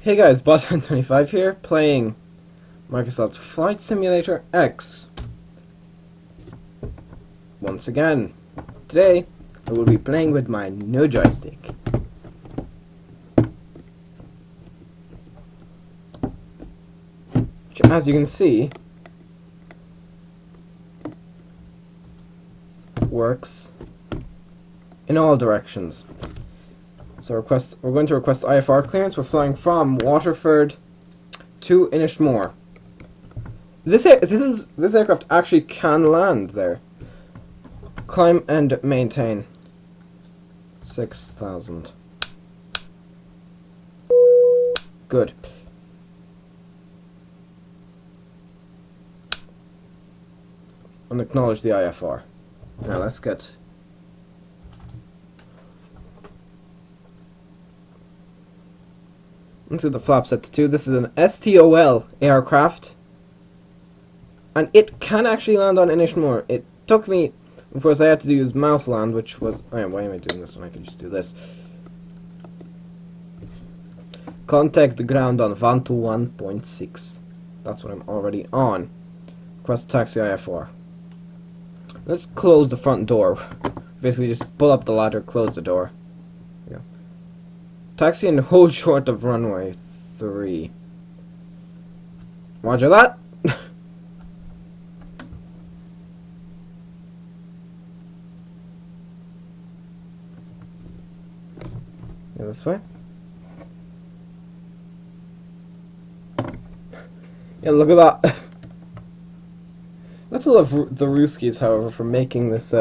Hey guys, An-72 here, playing Microsoft Flight Simulator X. Once again, today I will be playing with my no joystick. Which, as you can see, works in all directions. So we're going to request IFR clearance. We're flying from Waterford to Inis Mór. This aircraft actually can land there. Climb and maintain. 6,000. Good. And acknowledge the IFR. Now let's get into the flap set to 2. This is an STOL aircraft, and it can actually land on Inis Mór. It took me, of course I had to use mouse land, which was, why am I doing this when I can just do this? Contact the ground on 121.6. That's what I'm already on. Request taxi IFR. Let's close the front door. Basically just pull up the ladder, close the door. Taxi and hold short of runway 3. Roger that. Yeah, this way. Yeah, look at that. Let's love the Ruskies, however, for making this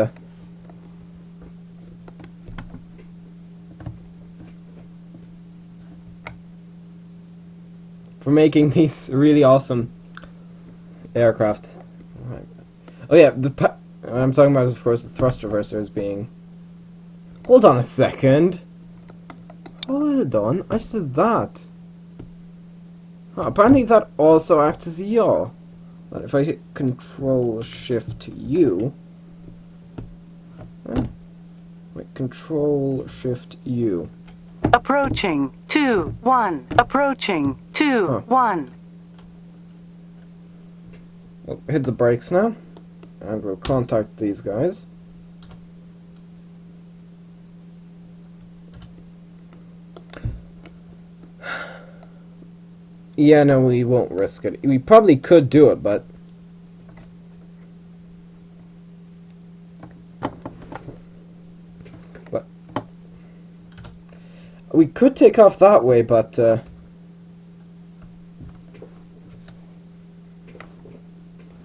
for making these really awesome aircraft. Oh yeah, what I'm talking about is, of course, the thrust reversers being... Hold on a second. Hold on, I just did that. Oh, apparently that also acts as a yaw. But if I hit Control Shift U... Wait, Control Shift U. Approaching 2-1. Approaching 2-1. We'll hit the brakes now, and we'll contact these guys. Yeah, no, we won't risk it. We probably could do it, but... we could take off that way, but...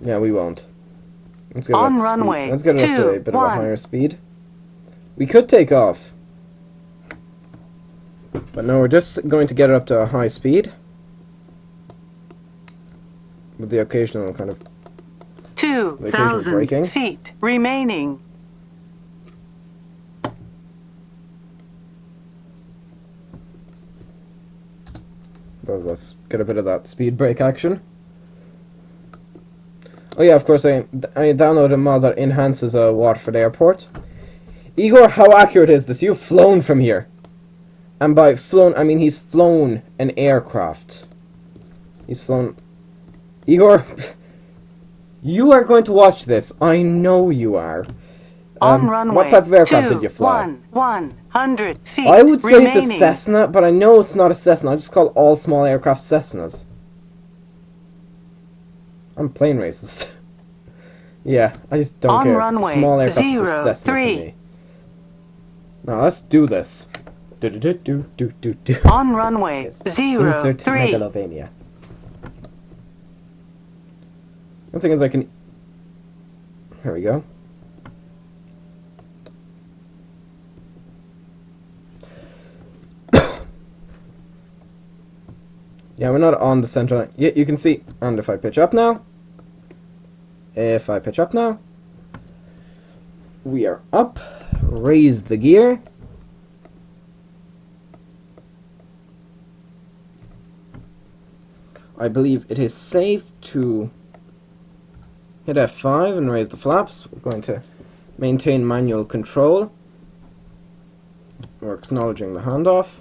yeah, we won't. Let's get On it up runway, Let's get it up to a bit of a 2-1. higher speed. We could take off. But no, we're just going to get it up to a high speed. With the occasional kind of... 2,000 braking. feet remaining. But let's get a bit of that speed brake action. Oh yeah, of course I downloaded a mod that enhances Waterford Airport. Igor, how accurate is this? You've flown from here. And by flown, I mean he's flown an aircraft. He's flown... Igor, you are going to watch this. I know you are. On runway, what type of aircraft did you fly? 100 feet I would say remaining. it's a Cessna, but I know it's not a Cessna. I just call all small aircraft Cessnas. I'm plane racist. Yeah, I just don't On care. runway, If it's a small aircraft, it's a Cessna 03. to me. Now let's do this. On runway, Yes. 03. Insert Megalovania. One thing is I can... Here we go. Yeah, we're not on the central line. Yeah, you can see. And if I pitch up now... We are up. Raise the gear. I believe it is safe to hit F5 and raise the flaps. We're going to maintain manual control. We're acknowledging the handoff.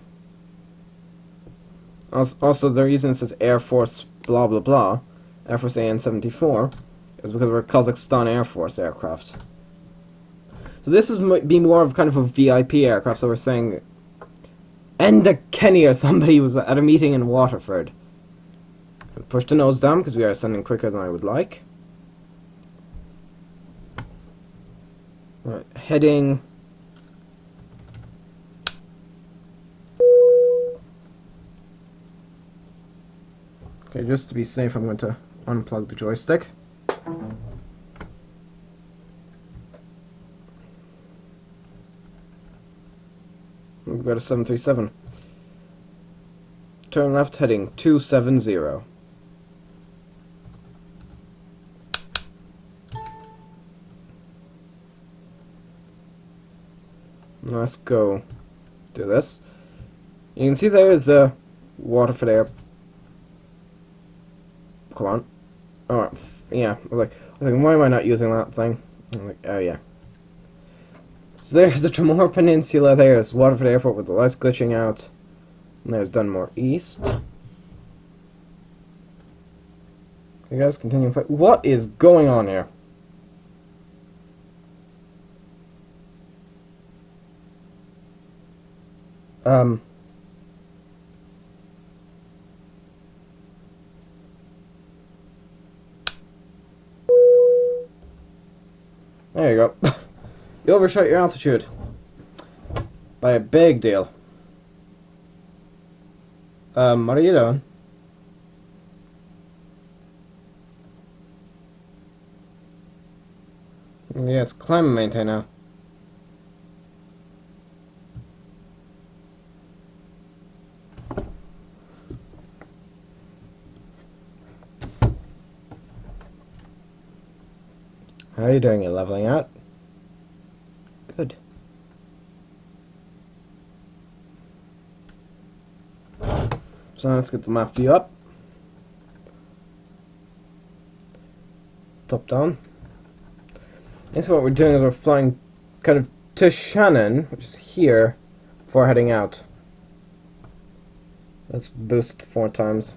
Also, the reason it says Air Force blah blah blah, Air Force An-74, is because we're a Kazakhstan Air Force aircraft. So this would be more of kind of a VIP aircraft, so we're saying Enda Kenny or somebody was at a meeting in Waterford. Push the nose down because we are ascending quicker than I would like. Right, heading. Okay, just to be safe, I'm going to unplug the joystick. We've got a 737. Turn left, heading 270. Let's go do this. You can see there is a Waterford Air. Come on. Oh, yeah. I was like, why am I not using that thing? I'm like, oh yeah. So there's the Tremor Peninsula. There's Waterford Airport with the lights glitching out. And there's Dunmore East. You guys continue to fight. What is going on here? There you go. You overshot your altitude. By a big deal. What are you doing? Yeah, it's climb and maintain now. How are you doing? You leveling out? Good. So let's get the map view up. Top down. This is what we're doing is we're flying kind of to Shannon, which is here, before heading out. Let's boost 4 times.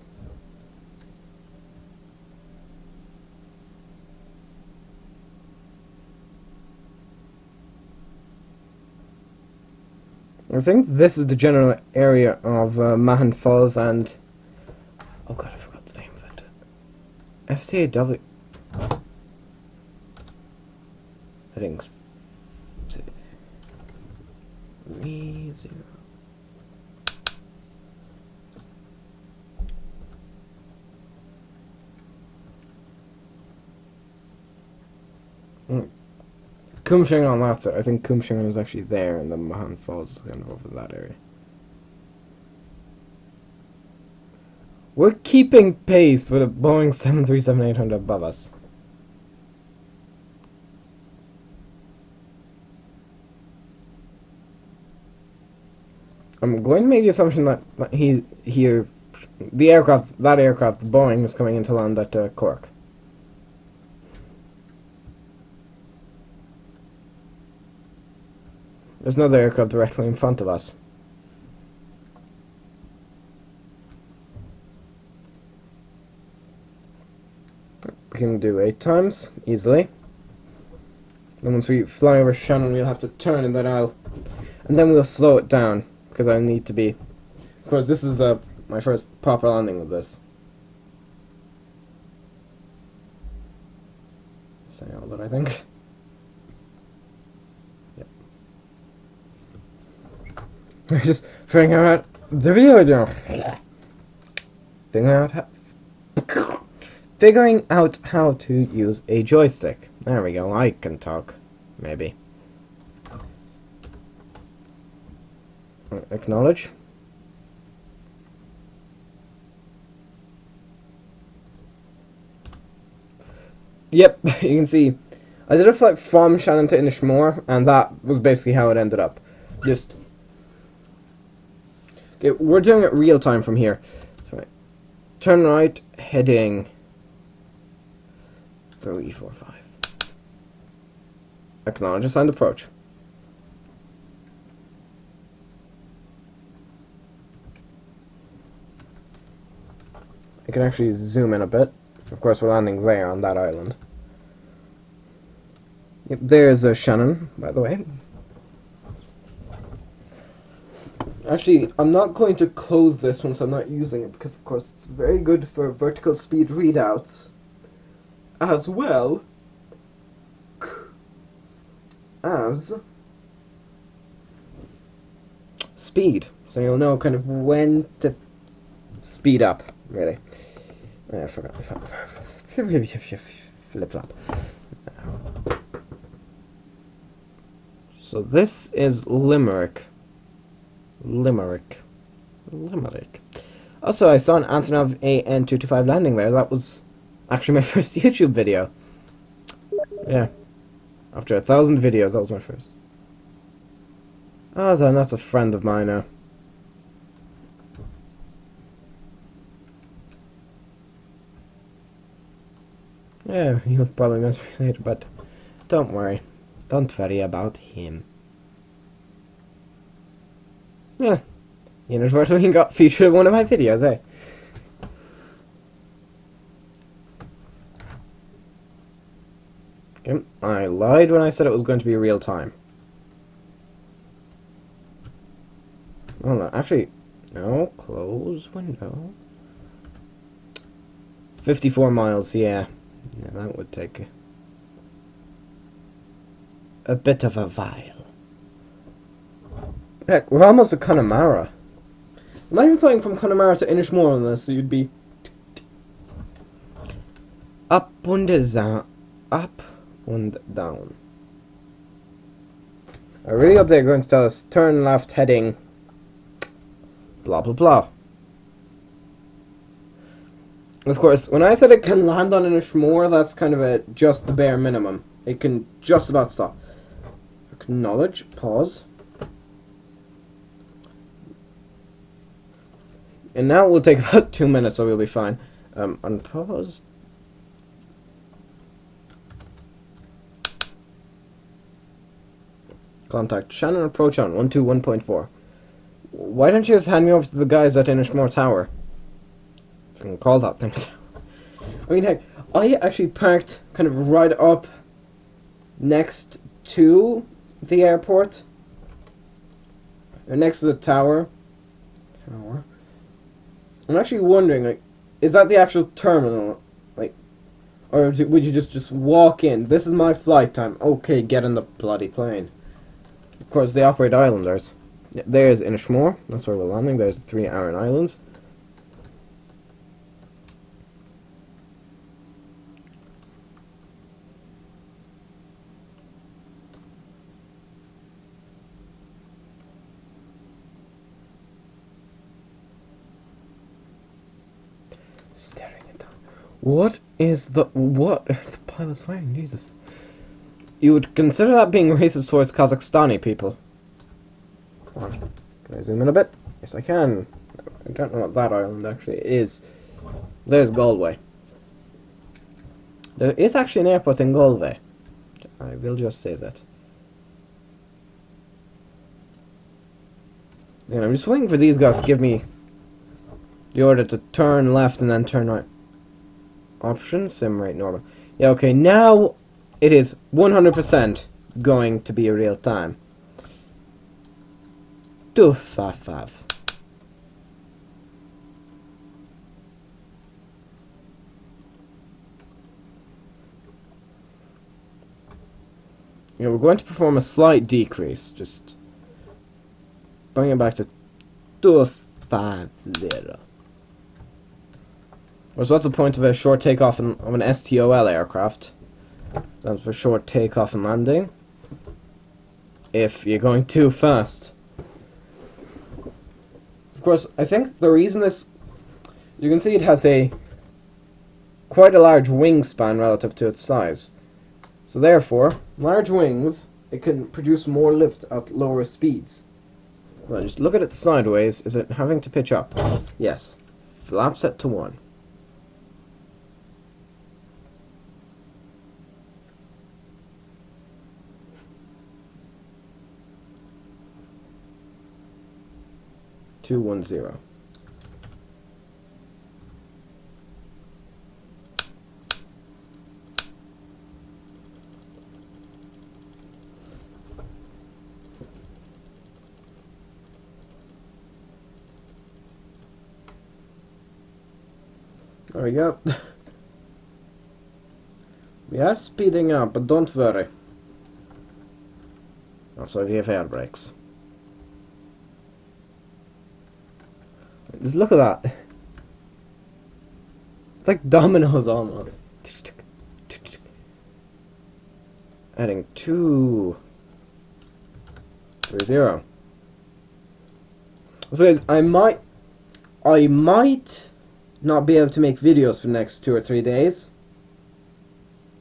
I think this is the general area of Mahon Falls and... Oh god, I forgot the name of it. FCAW. Heading 30. Kumshing on that side. I think Kumshing was actually there, and the Mahon Falls is kind of over that area. We're keeping pace with a Boeing 737-800 above us. I'm going to make the assumption that the aircraft, the Boeing, is coming in to land at Cork. There's another aircraft directly in front of us. We can do 8 times, easily. Then once we fly over Shannon, we'll have to turn in that aisle. And then we'll slow it down, because I need to be... Of course, this is my first proper landing with this. Say all that, I think. Just figuring out the video. Figuring out how to use a joystick. There we go. I can talk, maybe. Acknowledge. Yep, you can see. I did a flight from Shannon to Inis Mór, and that was basically how it ended up. Just. Okay, we're doing it real time from here. Right. Turn right, heading 345. Acknowledge assigned approach. I can actually zoom in a bit. Of course, we're landing there on that island. Yep, there's Shannon, by the way. Actually, I'm not going to close this once I'm not using it, because of course it's very good for vertical speed readouts, as well as speed. So you'll know kind of when to speed up, really. I forgot. Flip-flop. So this is Limerick. Also, I saw an Antonov AN-225 landing there. That was actually my first YouTube video. Yeah. After 1,000 videos, that was my first. Oh, then that's a friend of mine now. Yeah, he'll probably miss me later, but don't worry. Don't worry about him. Yeah, you inadvertently got featured in one of my videos, eh? Okay, I lied when I said it was going to be real time. Hold on, actually, no, close window. 54 miles, yeah. Yeah, that would take a bit of a while. Heck, we're almost at Connemara. I'm not even flying from Connemara to Inis Mór on this, so you'd be up and down. I really hope they're going to tell us turn left heading blah blah blah. Of course, when I said it can land on Inis Mór, that's kind of just the bare minimum. It can just about stop. Acknowledge, pause. And now it will take about 2 minutes, so we'll be fine. Unpause. Contact Shannon, approach on 121.4. Why don't you just hand me over to the guys at Inis Mór Tower? If I can call that thing a tower. I mean, heck, I actually parked kind of right up next to the airport. Or next to the tower. I'm actually wondering, like, is that the actual terminal? Like, or would you just walk in? This is my flight time. Okay, get in the bloody plane. Of course, they operate islanders. Yeah, there's Inis Mór. That's where we're landing. There's the 3 Aran Islands. Staring at them. What the pilot's wearing? Jesus. You would consider that being racist towards Kazakhstani people. Come on. Can I zoom in a bit? Yes, I can. I don't know what that island actually is. There's Galway. There is actually an airport in Galway. I will just say that. Yeah, I'm just waiting for these guys to give me the order to turn left and then turn right. Options, sim rate normal. Yeah, okay, now it is 100% going to be a real time. 255. Yeah, we're going to perform a slight decrease. Just bring it back to 250. So what's the point of a short takeoff of an STOL aircraft? That's for short takeoff and landing. If you're going too fast. Of course, I think the reason this... You can see it has quite a large wingspan relative to its size. So therefore, large wings, it can produce more lift at lower speeds. Well, just look at it sideways. Is it having to pitch up? Yes. Flap set to 1. Two 1-0. There we go. We are speeding up, but don't worry. Also, we have air brakes. Just look at that. It's like dominoes almost. Heading 230. So guys, I might not be able to make videos for the next 2 or 3 days.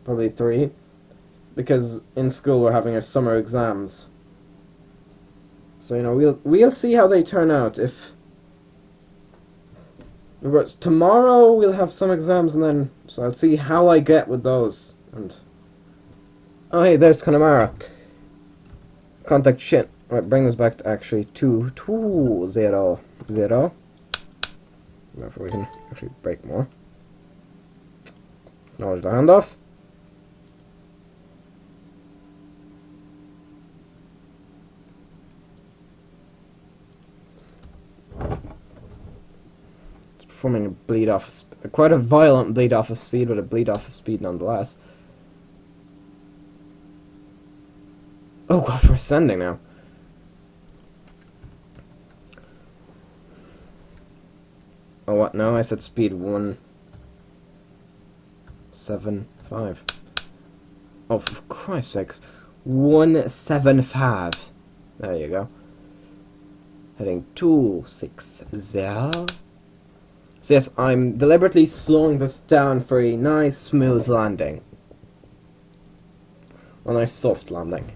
Probably 3. Because in school we're having our summer exams. So, you know, we'll see how they turn out. If tomorrow we'll have some exams, and then so I'll see how I get with those. And oh hey, there's Connemara. Contact shit. Right, bring us back to actually 220. Therefore we can actually brake more. Acknowledge the handoff. It's performing a bleed off, quite a violent bleed off of speed, but a bleed off of speed nonetheless. Oh god, we're ascending now. Oh what? No, I said speed 175. Oh, for Christ's sake. 175. There you go. Heading 260. So yes, I'm deliberately slowing this down for a nice smooth landing. A nice soft landing.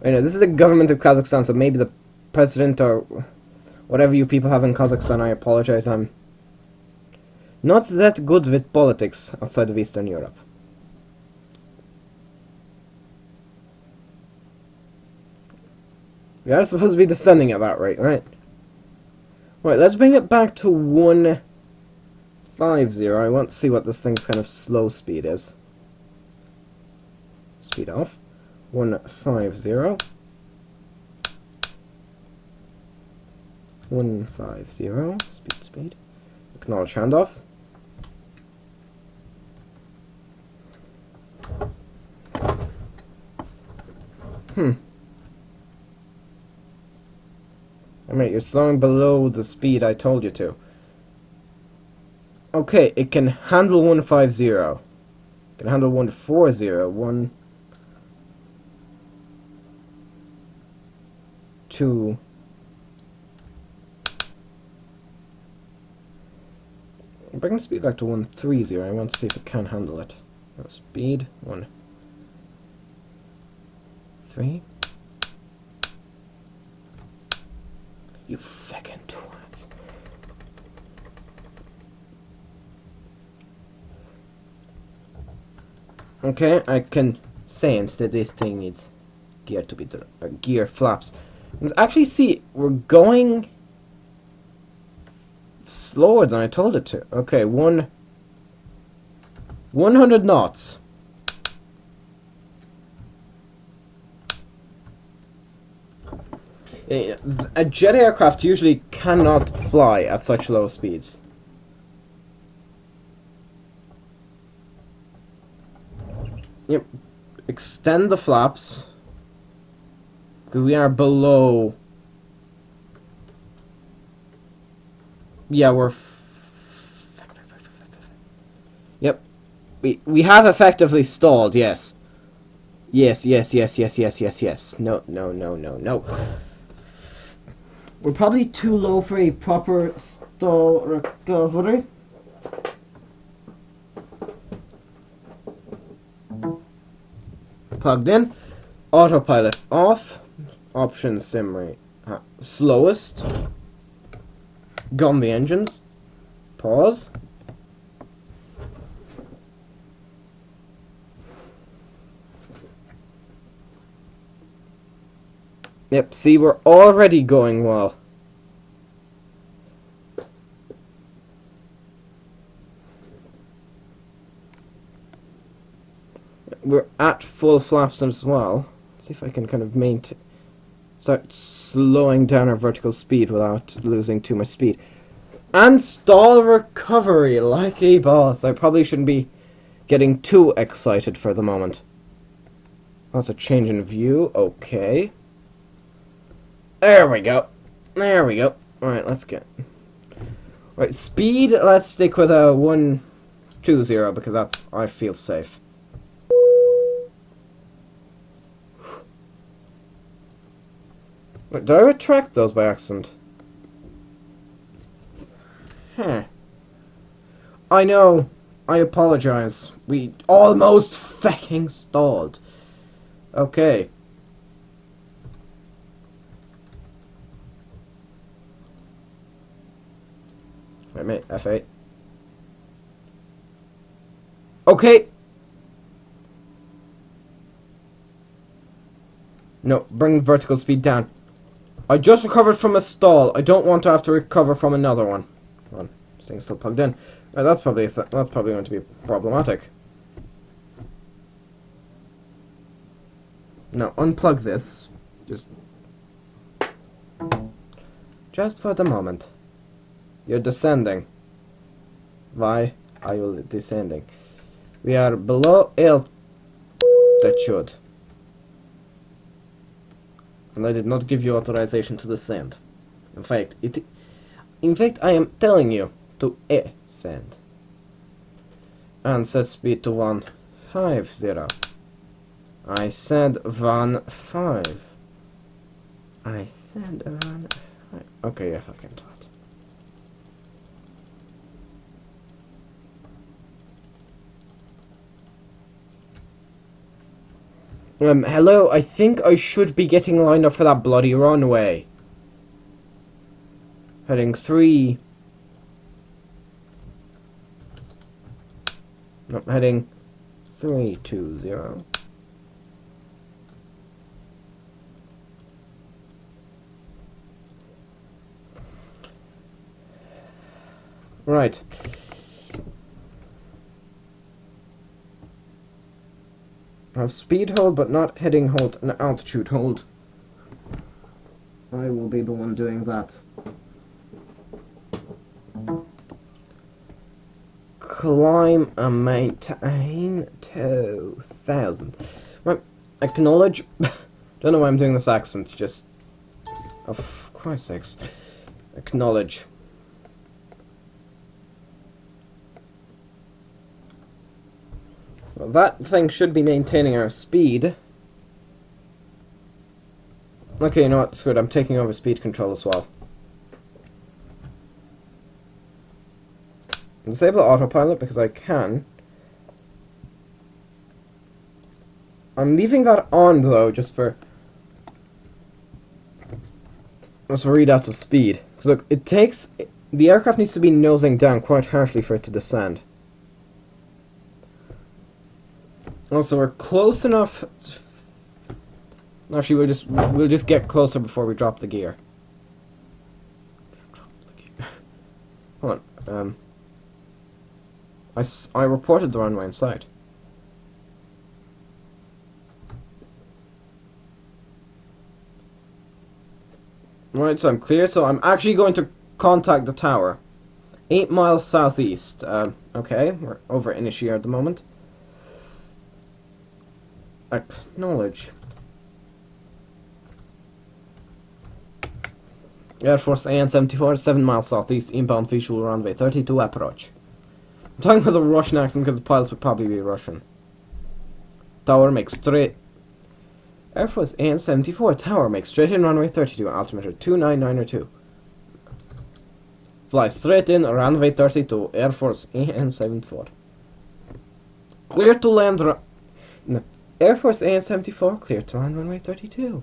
You know, this is the government of Kazakhstan, so maybe the president or whatever you people have in Kazakhstan, I apologize, I'm not that good with politics outside of Eastern Europe. We are supposed to be descending at that rate, right? Right, let's bring it back to 150. I want to see what this thing's kind of slow speed is. Speed off. 150. 150. Speed. Acknowledge handoff. Alright, you're slowing below the speed I told you to. Okay, it can handle 150. It can handle 140. 2. I'm bringing the speed back to 130. I want to see if it can handle it. No, speed 1 3. You fucking twats. Okay, I can sense that this thing needs gear to be gear flaps. And actually, see, we're going slower than I told it to. Okay, 100 knots. A jet aircraft usually cannot fly at such low speeds. Yep. Extend the flaps. Because we are below. Yeah, we're. Yep. We have effectively stalled, yes. Yes. No. We're probably too low for a proper stall recovery. Plugged in. Autopilot off. Option sim rate. Slowest. Gun the engines. Pause. Yep, see, we're already going well. We're at full flaps as well. Let's see if I can kind of start slowing down our vertical speed without losing too much speed. And stall recovery, like a boss. I probably shouldn't be getting too excited for the moment. That's a change in view. Okay. There we go. There we go. Alright, let's get... Right, speed, let's stick with a 120 because that's... I feel safe. Wait, did I retract those by accident? Huh. I know. I apologize. We almost fucking stalled. Okay. Wait a minute, F8. Okay! No, bring vertical speed down. I just recovered from a stall. I don't want to have to recover from another one. Hold on, this thing's still plugged in. Right, that's probably going to be problematic. Now unplug this. Just for the moment. You're descending. Why are you descending? We are below altitude. And I did not give you authorization to descend. In fact, I am telling you to ascend. And set speed to 150. I said 1.5. I said 1.5. Okay, yeah, I can do it. Hello, I think I should be getting lined up for that bloody runway. Heading 3. No, heading 320. Right. I have speed hold, but not heading hold and altitude hold. I will be the one doing that. Climb and maintain 2000. Right, acknowledge. Don't know why I'm doing this accent, just... Oh, for Christ's sakes. Acknowledge. Well, that thing should be maintaining our speed. Okay, you know what? It's good. I'm taking over speed control as well. Disable autopilot because I can. I'm leaving that on though, just for readouts of speed. Because look, it takes... The aircraft needs to be nosing down quite harshly for it to descend. Also, we're close enough. Actually, we'll just get closer before we drop the gear. Hold on. I reported the runway in sight. Right, so I'm clear. So I'm actually going to contact the tower. 8 miles southeast. Okay, we're over Inis Mór at the moment. Acknowledge. Air Force An-72, 7 miles southeast, inbound visual runway 32 approach. I'm talking about the Russian accent because the pilots would probably be Russian. Tower makes straight. Air Force An-74 tower makes straight in runway 32, altimeter 29902. Fly straight in runway 32, Air Force An-74. Clear to land. No. Air Force An-74, clear to land runway 32.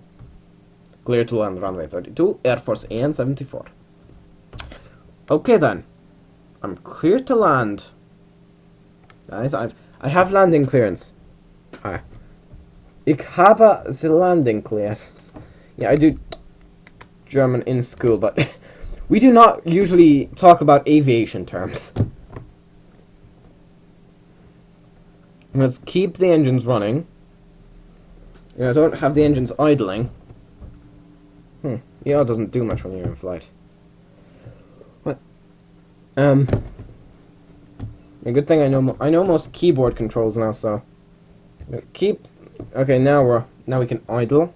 Clear to land runway 32, Air Force An-74. Okay then. I'm clear to land. Guys, I have landing clearance. Ich habe the landing clearance. Yeah, I do German in school, but we do not usually talk about aviation terms. Let's keep the engines running. Yeah, I don't have the engines idling. Yeah, it doesn't do much when you're in flight. What? A good thing I know most keyboard controls now, so keep. Okay, now we can idle,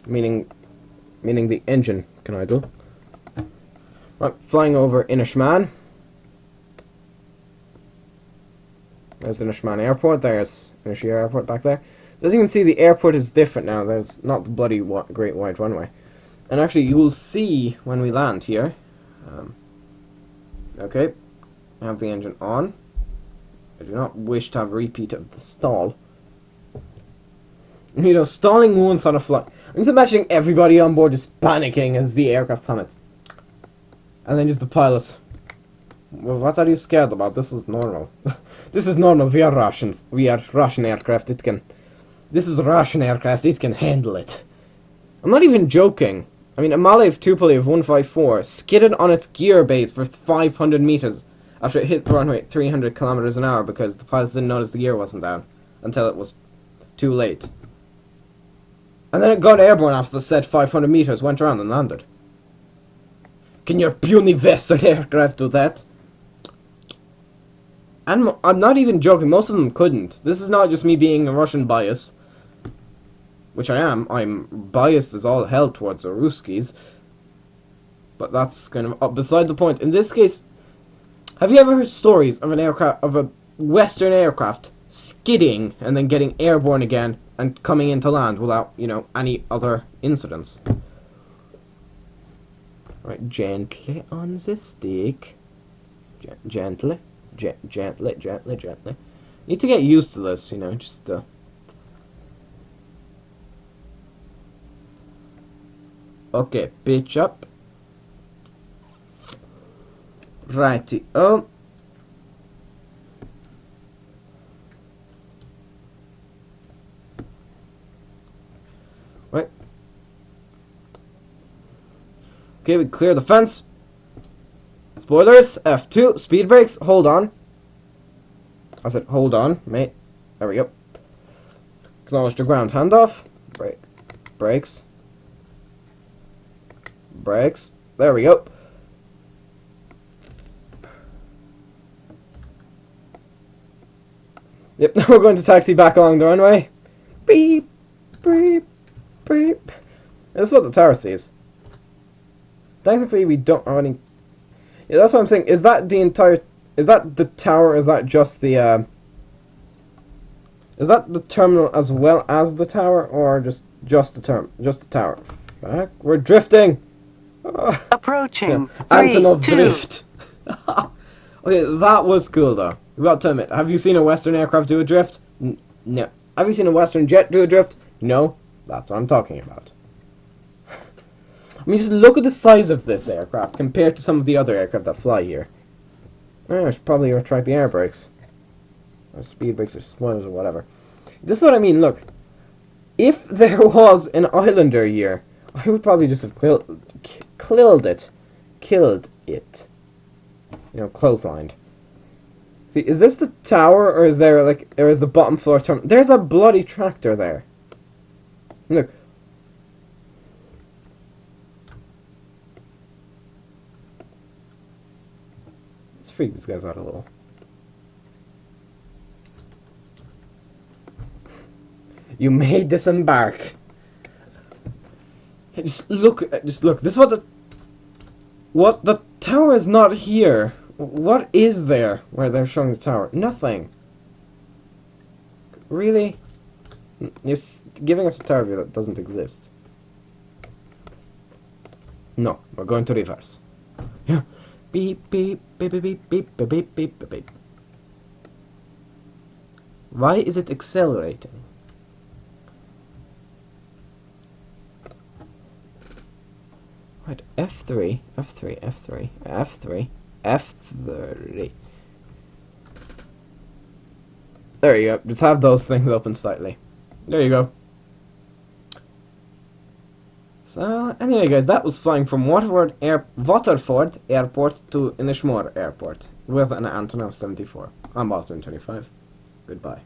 meaning the engine can idle. Right, flying over Inis Mór. There's Inis Mór Airport. There's Inis Mór Airport back there. So as you can see, the airport is different now. There's not the bloody Great White Runway. And actually, you will see when we land here. Okay, I have the engine on. I do not wish to have a repeat of the stall. You know, stalling once on a flight. I'm just imagining everybody on board just panicking as the aircraft plummets. And then just the pilots. Well, what are you scared about? This is normal. This is normal. We are Russian. We are Russian aircraft. This is a Russian aircraft. It can handle it. I'm not even joking. I mean, a Malev Tupolev 154 skidded on its gear base for 500 meters after it hit the runway at 300 kilometers an hour because the pilots didn't notice the gear wasn't down until it was too late. And then it got airborne after the said 500 meters, went around and landed. Can your puny Western aircraft do that? And I'm not even joking, most of them couldn't. This is not just me being a Russian bias. Which I am. I'm biased as all hell towards the Ruskies. But that's kind of beside the point. In this case, have you ever heard stories of a Western aircraft skidding and then getting airborne again and coming into land without, any other incidents? Right, gently on the stick. Gently. Gently. Need to get used to this, just Okay, pitch up. Righty. Oh. Right. Okay, we clear the fence. Spoilers. F2. Speed brakes. Hold on. I said, hold on, mate. There we go. Acknowledge the ground handoff. Brakes. Brakes. There we go. Yep, now we're going to taxi back along the runway. Beep, beep, beep. This is what the tower sees. Technically, we don't have any... Yeah, that's what I'm saying. Is that the entire... Is that the tower, or is that just the, Is that the terminal as well as the tower, or just the tower? Fuck, we're drifting! Approaching. Yeah. Antonov 3, 2. drift. Okay, that was cool though. You got to admit, have you seen a Western aircraft do a drift? No. Have you seen a Western jet do a drift? No. That's what I'm talking about. I mean, just look at the size of this aircraft compared to some of the other aircraft that fly here. I should probably retract the air brakes. Or speed brakes or spoilers or whatever. This is what I mean, look. If there was an Islander year, I would probably just have killed it. Clotheslined. See, is this the tower, or is there, or is the bottom floor terminal? There's a bloody tractor there. Look. Let's freak these guys out a little. You may disembark. Just look. This is what the tower is not here. What is there where they're showing the tower? Nothing. Really? You're giving us a tower view that doesn't exist. No, we're going to reverse. Yeah. Beep beep beep beep beep beep beep beep beep beep. Why is it accelerating? Right, F3, F3, F3, F3, F3. There you go. Just have those things open slightly. There you go. So, anyway guys, that was flying from Waterford Airport to Inis Mór Airport with an An-72. I'm An-72. Goodbye.